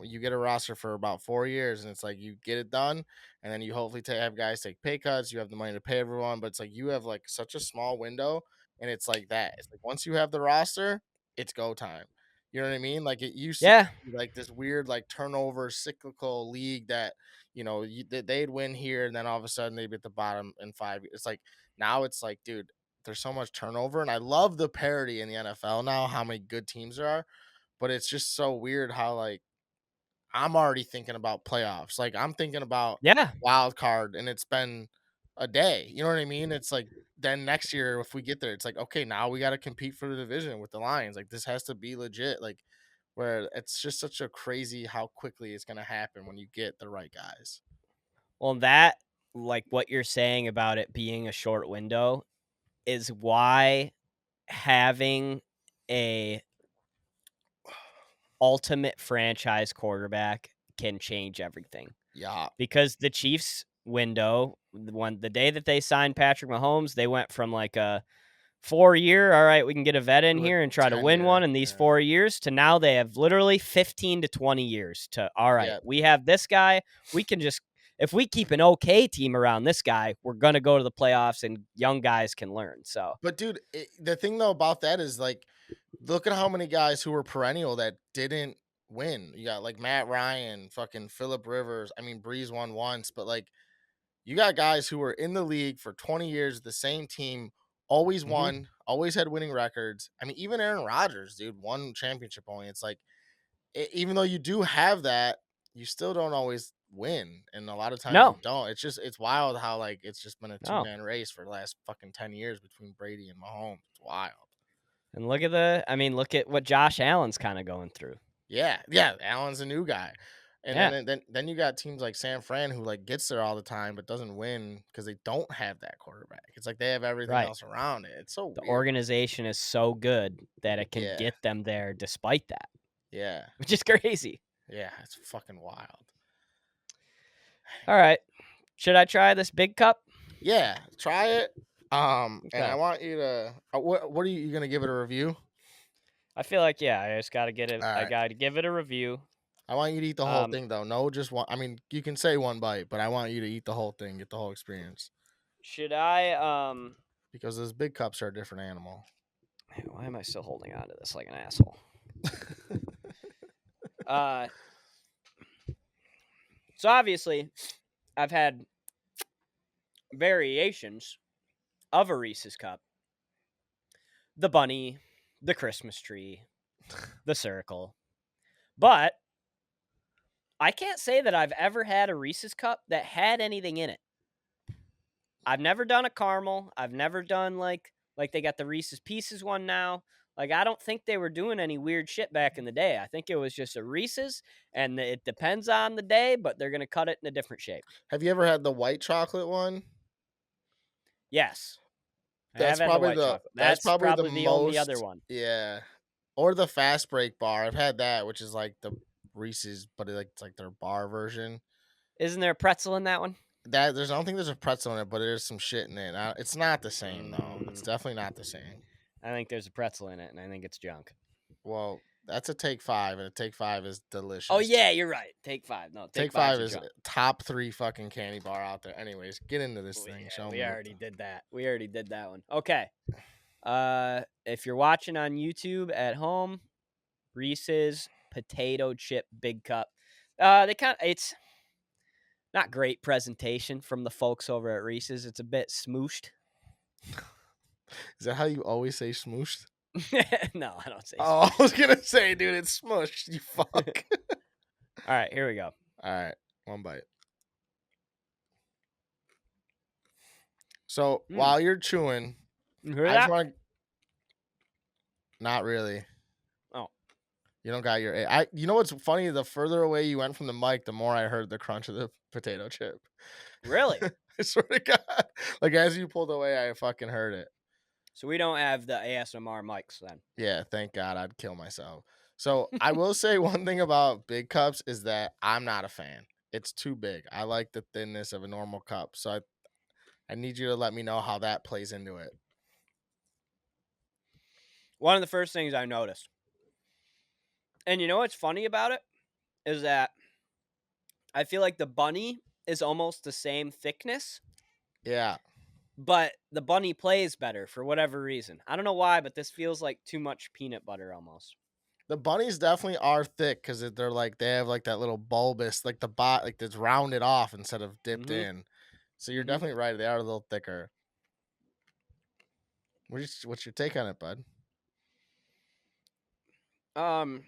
You get a roster for about 4 years, and it's like you get it done, and then you hopefully have guys take pay cuts. You have the money to pay everyone, but it's like you have like such a small window, and it's like that. It's like once you have the roster, it's go time. You know what I mean? Like it used to Yeah. be like this weird like turnover cyclical league that they'd win here, and then all of a sudden they'd be at the bottom in 5 years. It's like now it's like, dude, there's so much turnover, and I love the parity in the NFL now, how many good teams there are, but it's just so weird how like I'm already thinking about playoffs. Like I'm thinking about Yeah. wild card, and it's been a day. You know what I mean? It's like then next year if we get there, it's like okay, now we got to compete for the division with the Lions. Like this has to be legit. Like where it's just such a crazy how quickly it's gonna happen when you get the right guys. Well, that like what you're saying about it being a short window is why having a ultimate franchise quarterback can change everything. Yeah. Because the Chiefs window, the day that they signed Patrick Mahomes, they went from like a 4-year, all right, we can get a vet in To a here and try to 10 win year. one in these Yeah. 4 years to now they have literally 15 to 20 years to, all right, Yeah. we have this guy. We can just, if we keep an okay team around this guy, we're going to go to the playoffs and young guys can learn. So, But dude, the thing though about that is like, look at how many guys who were perennial that didn't win. You got like Matt Ryan, fucking Phillip Rivers. I mean, Breeze won once, but like you got guys who were in the league for 20 years, the same team, always Mhm. won, always had winning records. I mean, even Aaron Rodgers, dude, won championship only. It's like, even though you do have that, you still don't always win, and a lot of times you No. don't. It's wild how like it's just been a No. two-man race for the last fucking 10 years between Brady and Mahomes. It's wild. And look at what Josh Allen's kinda going through. Yeah, yeah. Allen's a new guy, and Yeah. then you got teams like San Fran who like gets there all the time but doesn't win because they don't have that quarterback. It's like they have everything Right. else around it. It's so The weird. organization is so good that it can Yeah, get them there despite that, yeah, which is crazy. yeah. It's fucking wild. Alright. Should I try this big cup? Yeah, try it. And I Okay. want you to. What are you gonna give it a review? I feel like, yeah, I just gotta get it All I right. gotta give it a review. I want you to eat the whole Um, thing though. No, just one. I mean, you can say one bite, but I want you to eat the whole thing, get the whole experience, should I, because those big cups are a different animal. why am I still holding on to this like an asshole? Uh, so obviously, I've had variations of a Reese's cup. The bunny, the Christmas tree, the circle. But I can't say that I've ever had a Reese's cup that had anything in it. I've never done a caramel. I've never done like they got the Reese's Pieces one now. Like I don't think they were doing any weird shit back in the day. I think it was just a Reese's, and it depends on the day, but they're gonna cut it in a different shape. Have you ever had the white chocolate one? Yes, I have had the white chocolate. That's That's probably the probably the only other most, one. yeah. Or the fast break bar. I've had that, which is like the Reese's, but it's like their bar version. Isn't there a pretzel in that one? That there's I don't think there's a pretzel in it, but there's some shit in it. It's not the same though. It's Mm, definitely not the same. I think there's a pretzel in it, and I think it's junk. Well, that's a take five, and a take five is Oh delicious. yeah, you're right. Take five. No, take Take five's five a is junk. top 3 fucking candy bar out there. Anyways, get into this Oh, thing. yeah, Show we me already did that. We already did that one. Okay. If you're watching on YouTube at home, Reese's potato chip big cup. It's not great presentation from the folks over at Reese's. It's a bit smooshed. Is that how you always say smooshed? No, I don't say Oh, smooshed. I was gonna say, dude, it's smushed. You fuck. All right, here we go. All right, one bite. So Mm. while you're chewing, You hear I just that? want to. Not really. Oh, You don't got your. I. You know what's funny? The further away you went from the mic, the more I heard the crunch of the potato chip. really? I swear to God. Like as you pulled away, I fucking heard it. So we don't have the ASMR mics then. Yeah, thank God. I'd kill myself. So I will say one thing about big cups is that I'm not a fan. It's too big. I like the thinness of a normal cup. So I need you to let me know how that plays into it. One of the first things I noticed, and you know what's funny about it, is that I feel like the bunny is almost the same thickness, Yeah. but the bunny plays better for whatever reason. I don't know why, but this feels like too much peanut butter almost. The bunnies definitely are thick because they're like they have like that little bulbous, like the bot, like that's rounded off instead of dipped Mhm. in. So you're Mhm. definitely right. They are a little thicker. What's your take on it, bud? Um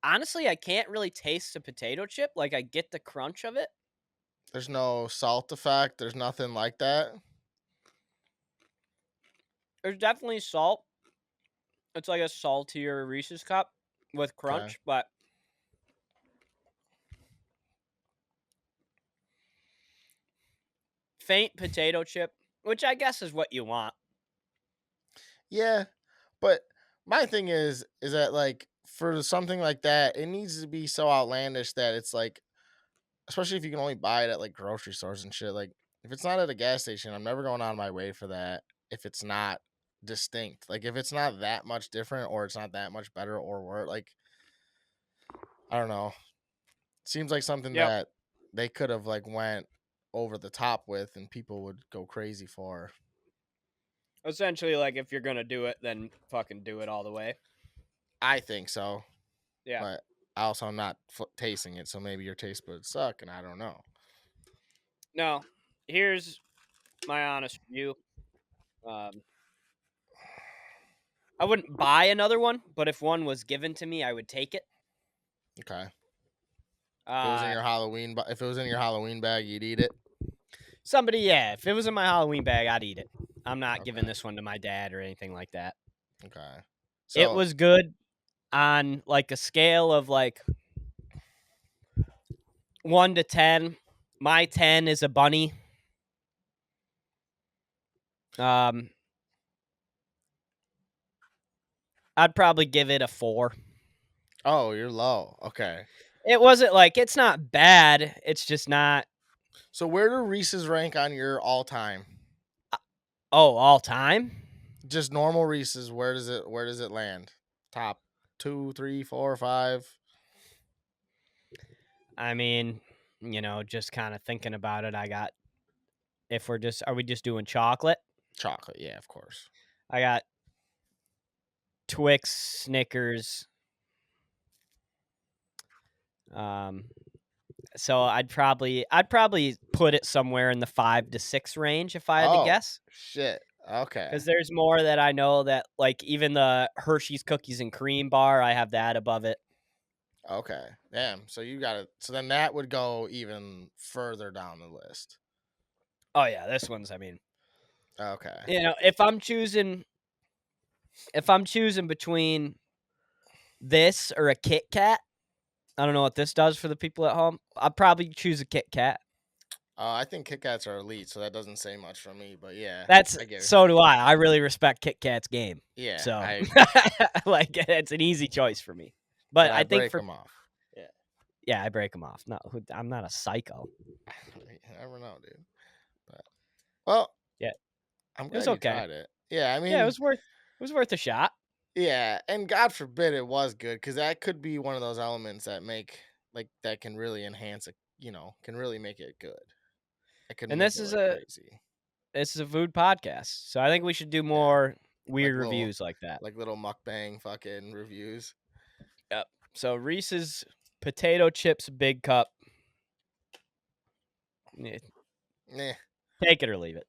Honestly, I can't really taste the potato chip. Like I get the crunch of it. There's no salt effect. There's nothing like that. There's definitely salt. It's like a saltier Reese's cup with Okay. crunch, but faint potato chip, which I guess is what you want. Yeah, but my thing is that like for something like that, it needs to be so outlandish that it's like, especially if you can only buy it at like grocery stores and shit. Like if it's not at a gas station, I'm never going out of my way for that. If it's not distinct, like if it's not that much different or it's not that much better or worse, like I don't know. Seems like something Yep. that they could have like went over the top with and people would go crazy for. Essentially, like if you're gonna do it, then fucking do it all the way. I think so. Yeah. But I also am not tasting it, so maybe your taste buds suck, and I don't know. No. Here's my honest review. I wouldn't buy another one, but if one was given to me, I would take it. Okay. If it was in Uh, your if it was in your Halloween bag, you'd eat it. if it was in my Halloween bag, I'd eat it. I'm not giving Okay. this one to my dad or anything like that. Okay. It So, was good on like a scale of like 1 to 10. My 10 is a bunny. I'd probably give it a 4. oh, you're low. Okay. It wasn't like it's not bad. It's just not. So where do Reese's rank on your all time? Oh, all time. Just normal Reese's. Where does it land? Top 2, 3, 4, 5. I mean, just kind of thinking about it. I got. Are we just doing chocolate? Chocolate, yeah, of course. I got Twix, Snickers. So I'd probably put it somewhere in the 5 to 6 range if I had to Oh guess. shit. Okay. Because there's more that I know that, like, even the Hershey's Cookies and Cream bar, I have that above it. Okay. Damn. So you got it. So then that would go even further down the list. Oh yeah, this one's. I mean, Okay. if I'm choosing between this or a Kit Kat, I don't know what this does for the people at home. I'd probably choose a Kit Kat. I think Kit Kats are elite, so that doesn't say much for me. But yeah, I get it. So do I. I really respect Kit Kat's game. Yeah, So I agree. like it's an easy choice for me. But But I I think break them off. Yeah. yeah, I break them off. I'm not a psycho. You never know, dude. But well, Yeah, I'm it was glad you okay. tried it. Yeah, I Yeah, it mean, was worth a shot. yeah, and God forbid it was good, because that could be one of those elements that make that can really enhance it. Can really make it good. It can And make it look crazy. this is a food podcast, so I think we should do Yeah, more like weird little reviews like that. little mukbang fucking reviews. Yep. So Reese's potato chips big cup. Nah, Take it or leave it.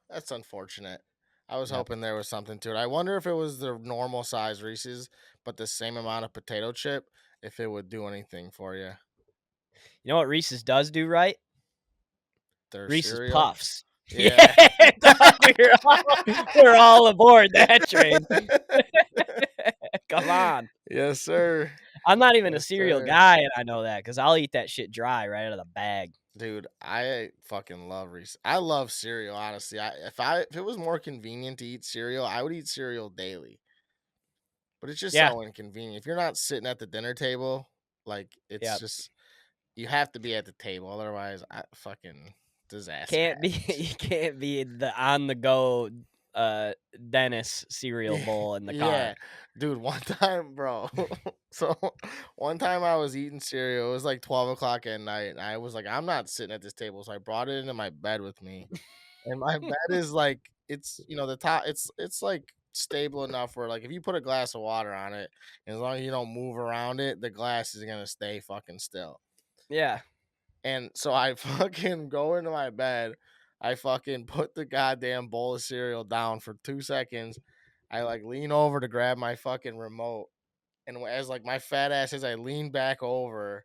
that's unfortunate. I was Yep. hoping there was something to it. I wonder if it was the normal size Reese's, but the same amount of potato chip, if it would do anything for you. You know what Reese's does do right? Their Reese's cereal. Puffs. Yeah. Yeah, dog, we're all aboard that train. Come on. Yes, sir. I'm not even a Yes, cereal sir. guy, and I know that because I'll eat that shit dry right out of the bag. Dude, I fucking love Reese. I love cereal, honestly. If it was more convenient to eat cereal, I would eat cereal daily. But it's just Yeah. so inconvenient. If you're not sitting at the dinner table, it's Yep. just you have to be at the table. Otherwise, I fucking disaster You happens. can't be the on the go Dennis cereal bowl in the car. Yeah, dude. One time, bro. So one time I was eating cereal. It was like 12 o'clock at night, and I was like, I'm not sitting at this table, so I brought it into my bed with me. And my bed is like it's the top. It's like stable enough where like if you put a glass of water on it, as long as you don't move around it, the glass is gonna stay fucking still. Yeah. And so I fucking go into my bed. I fucking put the goddamn bowl of cereal down for 2 seconds. I like lean over to grab my fucking remote. And as like my fat ass as I lean back over,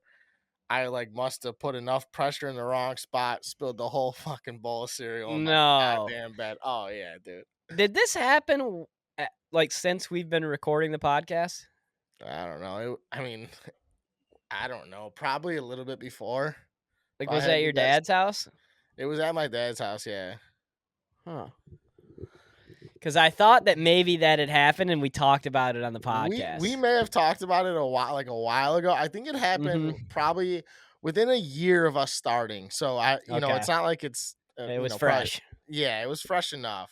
I like must have put enough pressure in the wrong spot, spilled the whole fucking bowl of cereal in my No. goddamn bed. Oh yeah, dude. Did this happen like since we've been recording the podcast? I don't know. I mean, I don't know. Probably a little bit before. Like, If I was had that to your guess. dad's house? It was at my dad's house, yeah. Huh. Because I thought that maybe that had happened and we talked about it on the We podcast. may have talked about it a while ago. I think it happened probably within a year of us starting. So Okay. it's not like it's It was probably, fresh. yeah, it was fresh enough.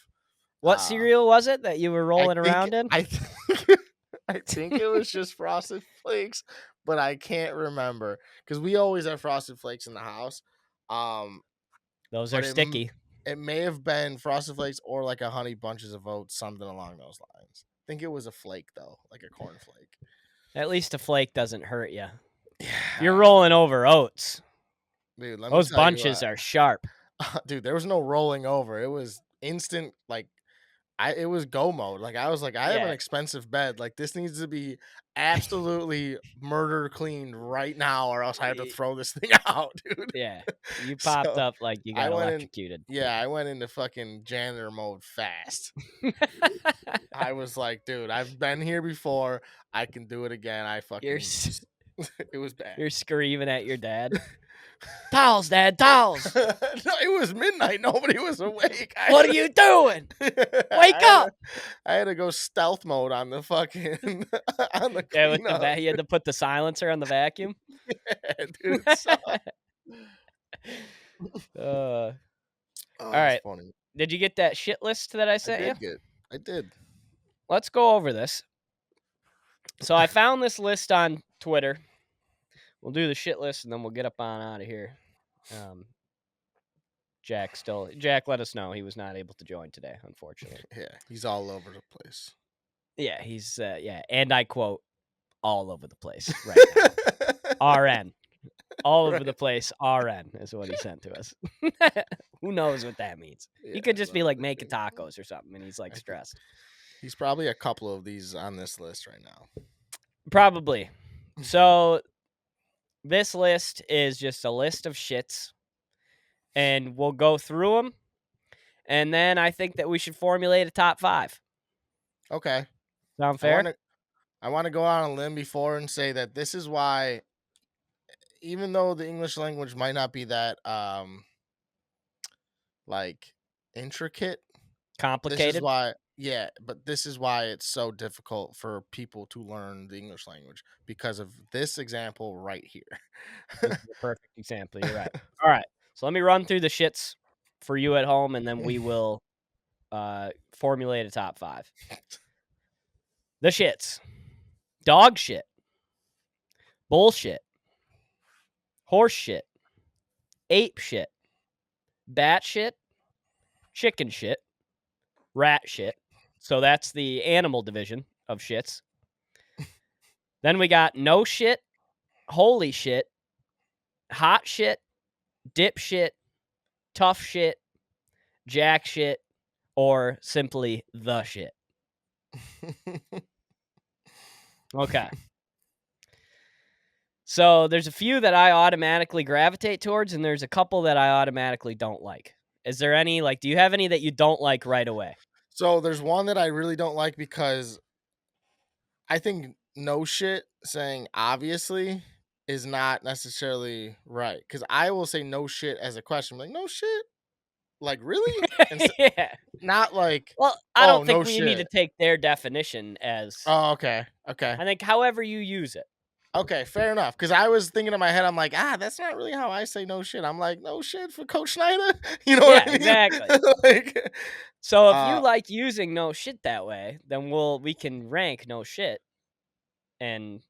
What cereal was it that you were rolling around in? I think I think it was just Frosted Flakes, but I can't remember because we always have Frosted Flakes in the house. Those But are sticky. it may have been Frosted Flakes or like a Honey Bunches of Oats, something along those lines. I think it was a flake though, like a corn flake. At least a flake doesn't hurt you. Yeah, You're rolling over oats. dude. Let me Those tell you bunches what. are sharp. Dude, there was no rolling over. It was instant, like, it was go mode. Like, I was like, I have an Yeah, expensive bed. Like, this needs to be absolutely murder cleaned right now, or else I have to y- throw this thing out, dude. yeah. You popped So up like you I got went in, electrocuted. yeah, I went into fucking janitor mode fast. I was like, dude, I've been here before. I can do it again. I You're fucking, s- it was bad. you're screaming at your dad. Towels, Dad, towels. No, it was midnight. Nobody was awake. What are you doing? Wake up. I had to go stealth mode on the fucking on the Yeah, with the cleanup. you had to put the silencer on the vacuum. Yeah, dude, it sucked. All Oh, that's right. funny. Did you get that shit list that I I sent you? did get. I did. Let's go over this. So I found this list on Twitter. We'll do the shit list and then we'll get up on out of here. Jack let us know he was not able to join today, unfortunately. Yeah, he's all over the place. Yeah, he's and I quote, all over the place right now. RN. All over Right. the place, RN is what he sent to us. Who knows what that means? He Yeah, could just be well, like making tacos or something, and he's like I think stressed. he's probably a couple of these on this list right now. Probably. So this list is just a list of shits, and we'll go through them, and then I think that we should formulate a top 5. Okay, Sound I want fair? to. I want to go on a limb before and say that this is why, even though the English language might not be that like intricate, this is Complicated. why, yeah, but this is why it's so difficult for people to learn the English language because of this example right This here. is a perfect example. You're right. All right. So let me run through the shits for you at home, and then we will formulate a top 5. The shits. Dog shit. Bullshit. Horse shit. Ape shit. Bat shit. Chicken shit. Rat shit. So that's the animal division of shits. Then we got no shit. Holy shit. Hot shit. Dip shit. Tough shit. Jack shit. Or simply the shit. Okay. So there's a few that I automatically gravitate towards, and there's a couple that I automatically don't like. Is there any, do you have any that you don't like right away? So there's one that I really don't like because I think no shit saying obviously is not necessarily right. Because I will say no shit as a question, like no shit, like really, and Yeah. not like Well, I oh don't no think we need to shit. take their definition as, Oh, okay, okay, I think however you use it. okay, fair enough. Because I was thinking in my head, I'm like, that's not really how I say no shit. I'm like no shit for Coach Schneider. You know Yeah, what I mean? exactly. Like, So if you uh, like using no shit that way, then we can rank no shit and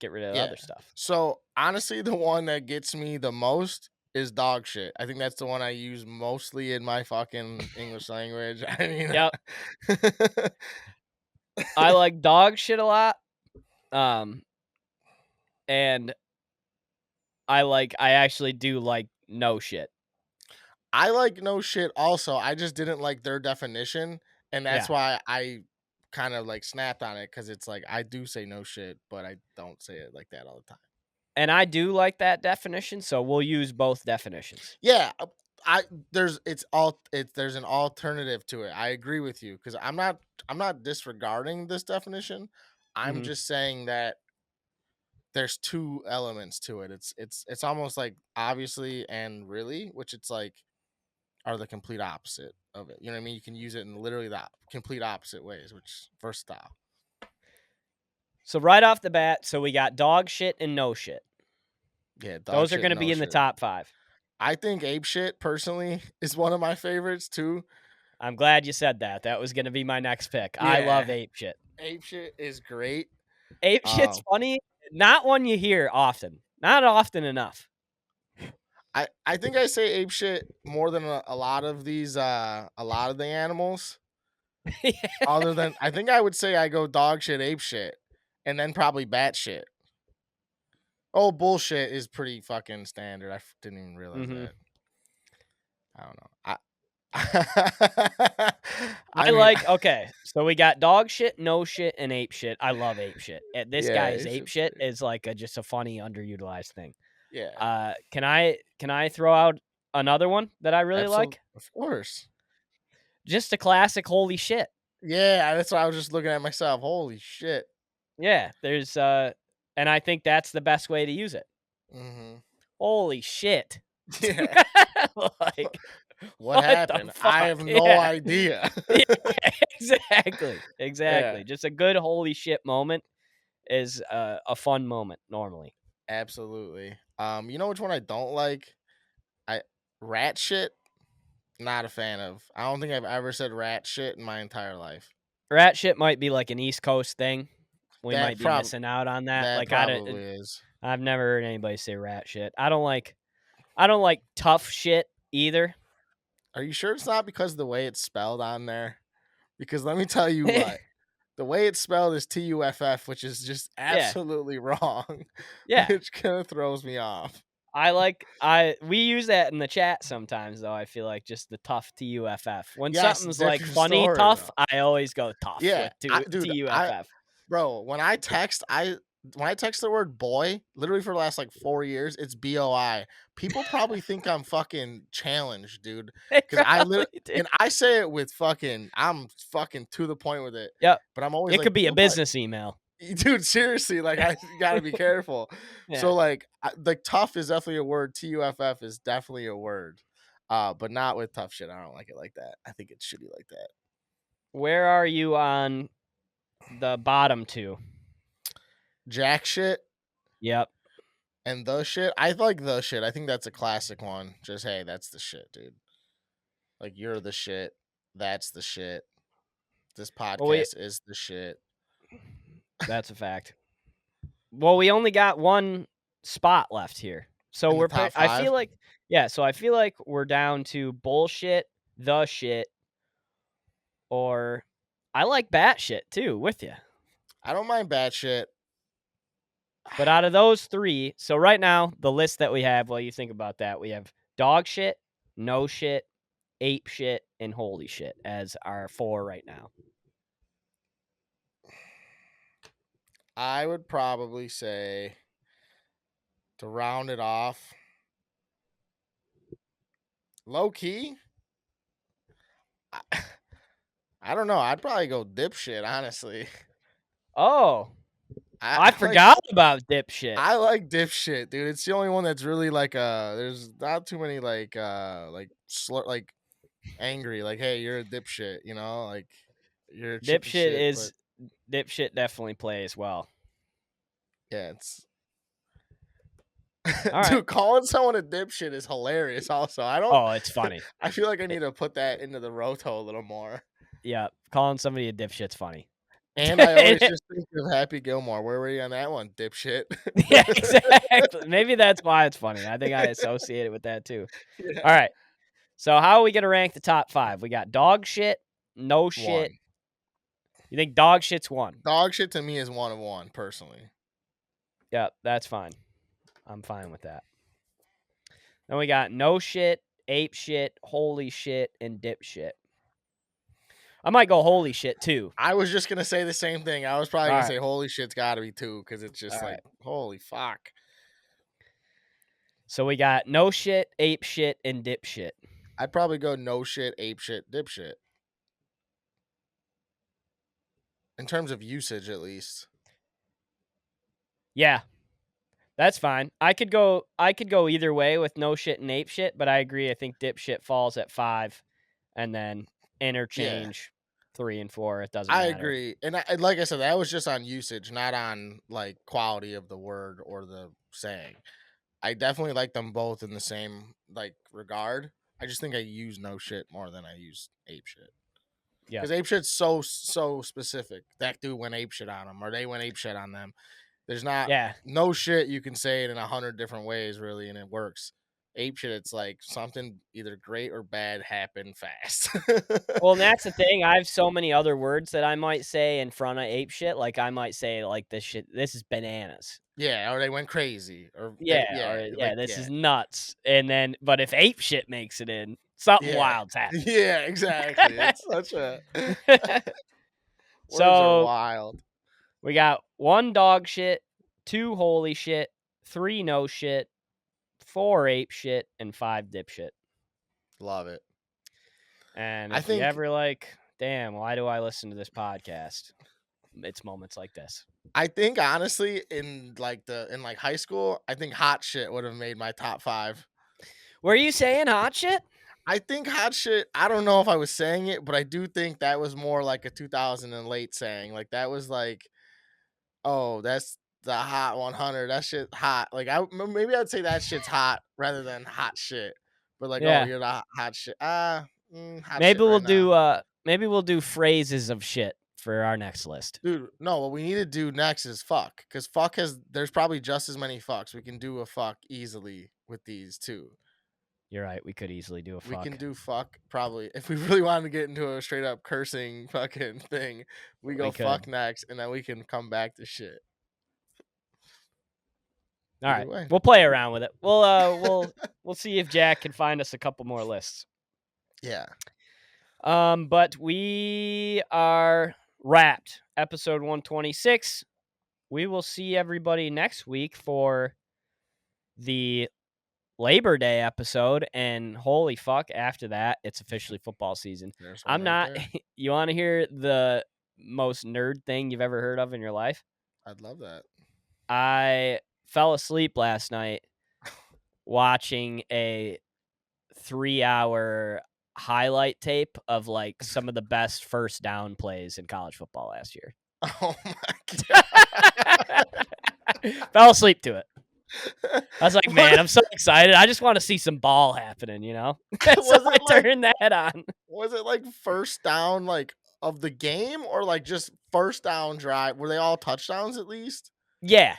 get rid of yeah. other stuff. So honestly, the one that gets me the most is dog shit. I think that's the one I use mostly in my fucking English language. I mean, Yep. I like dog shit a lot. And I actually do like no shit. I like no shit also. I just didn't like their definition, and that's Yeah. why I kind of like snapped on it because it's like I do say no shit, but I don't say it like that all the time. And I do like that definition, so we'll use both definitions. Yeah, I there's an alternative to it. I agree with you because I'm not disregarding this definition. I'm Mhm. just saying that there's two elements to it. It's almost like obviously and really, which it's like are the complete opposite of it. You know what I mean? You can use it in literally the complete opposite ways, which is versatile. So right off the bat, so we got dog shit and no shit. Yeah, dog Those are shit, going to no be in the shit. top 5. I think ape shit personally is one of my favorites too. I'm glad you said that. That was going to be my next pick. I love Yeah, ape shit. ape shit is great. Ape shit's Um, funny. Not one you hear often. Not often enough. I think I say ape shit more than a lot of these a lot of the animals. Other than I think I would say I go dog shit, ape shit, and then probably bat shit. Oh, bullshit is pretty fucking standard. Didn't even realize Mhm. that. I don't know. I I I mean, like okay, so we got dog shit, no shit, and ape shit. I love ape shit. This yeah, guy's it ape should shit be. is like a just a funny underutilized thing. Yeah, Can I throw out another one that I really absolutely, like? of course. Just a classic holy shit. Yeah, that's why I was just looking at myself. Holy shit. Yeah, there's and I think that's the best way to use it. Mhm. Holy shit. Yeah. Like, What what the happened? I fuck? have no Yeah. idea. Yeah, exactly, Yeah, exactly. Just a good holy shit moment is a fun moment normally. absolutely. You know which one I don't like? I rat shit. Not a fan of. I don't think I've ever said rat shit in my entire life. Rat shit might be like an East Coast thing. We That might be prob missing out on that. that Like probably is. I've never heard anybody say rat shit. I don't like tough shit either. Are you sure it's not because of the way it's spelled on there? Because let me tell you what, the way it's spelled is TUFF, which is just Yeah, absolutely wrong, yeah. which kind of throws me off. We use that in the chat sometimes though. I feel like just the tough TUFF. When Yes, something's like different funny story tough, though. I always go tough Yeah, with dude, TUFF. bro, when I text the word boy, literally for the last like 4 years, it's BOI. People probably think I'm fucking challenged, dude, They cuz I lit probably do. and I say it with fucking I'm fucking to the point with it. Yep. But I'm always It could like be a people probably business email. dude, seriously, like I got to be careful. So Yeah. like like tough is definitely a word, TUFF is definitely a word. But not with tough shit. I don't like it like that. I think it's shitty like that. Where are you on the bottom two? Jack shit. Yep. And the shit, I like the shit. I think that's a classic one. Just hey, that's the shit, dude. Like you're the shit. That's the shit. This Well, we podcast is the shit. that's a fact. Well, we only got one spot left here. So In the top I feel five, like yeah, so I feel like we're down to bullshit, the shit, or I like batshit too with you. I don't mind bad shit. But out of those three, so right now the list that we have, while you think about that, we have dog shit, no shit, ape shit, and holy shit as our four right now. I would probably say to round it off, low key. I, I don't know. I'd probably go dipshit, honestly. Oh, I, I I like forgot about dipshit. I like dipshit, dude. It's the only one that's really like there's not too many like slur like angry, like, hey, you're a dipshit, you know, like you're a chippy Dipshit shit, but is dipshit definitely plays well. yeah, it's All right. dude, calling someone a dipshit is hilarious also. Oh, it's funny. I feel like I It, need to put that into the roto a little more. yeah, calling somebody a dipshit's funny. And I always just think of Happy Gilmore. Where were you on that one, dipshit? Yeah, exactly. Maybe that's why it's funny. I think I associate it with that too. All Yeah. right. So how are we gonna rank the top five? We got dog shit, no shit. One. You think dog shit's one? Dog shit to me is one of one, personally. Yep, that's fine. I'm fine with that. Then we got no shit, ape shit, holy shit, and dip shit. I might go holy shit too. I was just gonna say the same thing. I was probably All gonna right. say holy shit's gotta be two, because it's All just like right. holy fuck. So we got no shit, ape shit, and dip shit. I'd probably go no shit, ape shit, dip shit. In terms of usage, at least. Yeah, that's fine. I could go either way with no shit and ape shit, but I agree. I think dip shit falls at 5, and then Yeah, interchange 3 and 4. It doesn't I matter. agree. And like I said, that was just on usage, not on like quality of the word or the saying. I definitely like them both in the same like regard. I just think I use no shit more than I use ape shit. Yep. Because ape shit's so specific. That dude went ape shit on them, or they went ape shit on them. There's not Yeah. no shit. You can say it in 100 different ways, really, and it works. ape shit, it's like something either great or bad happened fast. Well, and that's the thing. I have so many other words that I might say in front of ape shit. Like I might say like this is bananas. Yeah, or they went crazy, or Yeah, or like, yeah, this yeah, is nuts. And then but if ape shit makes it in, something yeah, wild's happened. yeah, exactly. It's such a words are So wild. we got 1 dog shit, 2 holy shit, 3 no shit, 4 ape shit, and 5 dipshit. Love it. And I if you think ever like, damn, why do I listen to this podcast? It's moments like this. I think honestly in like high school, I think hot shit would have made my top 5. Were you saying hot shit? I think hot shit, I don't know if I was saying it, but I do think that was more like a 2000 and late saying. Like that was like, "Oh, that's the hot 100. That shit hot." Like maybe I'd say that shit's hot rather than hot shit. But like, "Oh, Yeah. you're the hot shit." Hot Maybe shit we'll right now. do phrases of shit for our next list. Dude, no, what we need to do next is fuck, cuz fuck has there's probably just as many fucks. We can do a fuck easily with these too. You're right. We could easily do a We can fuck. do fuck probably if we really wanted to get into a straight up cursing fucking thing. We We go could. fuck next, and then we can come back to shit. All Either right. way. We'll play around with it. We'll see if Jack can find us a couple more lists. Yeah. But we are wrapped. Episode 126. We will see everybody next week for the Labor Day episode, and holy fuck, after that, it's officially football season. There's one I'm right not there. you want to hear the most nerd thing you've ever heard of in your life? I'd love that. I fell asleep last night watching a 3-hour highlight tape of like some of the best first down plays in college football last year. Oh my Fell asleep to it. god. I was like, man, I'm so excited. I just want to see some ball happening, you know? So Was I it like turned that on. was it like first down like of the game, or like just first down drive? Were they all touchdowns at least? Yeah.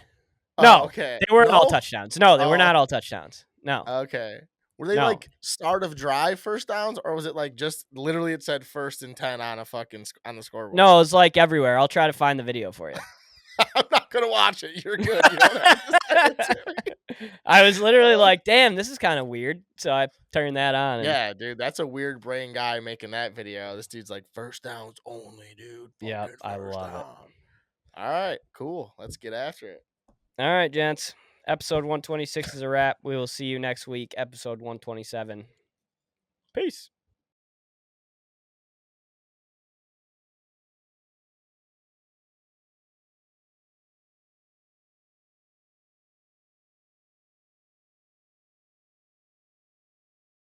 Oh, No, okay. they weren't all No? touchdowns. No, they were Oh, not all touchdowns. No, okay. Were they no. like start of drive first downs, or was it like just literally it said first and 10 on a fucking on the scoreboard? No, it was like everywhere. I'll try to find the video for you. I'm not gonna watch it. You're good. You don't have to send it to me. I was literally like, damn, this is kind of weird. So I turned that on and Yeah, dude, that's a weird brain guy making that video. This dude's like first downs only, dude. yep, Fucking I first love it. down. All right, cool. Let's get after it. All right, gents. Episode 126 is a wrap. We will see you next week, episode 127. Peace.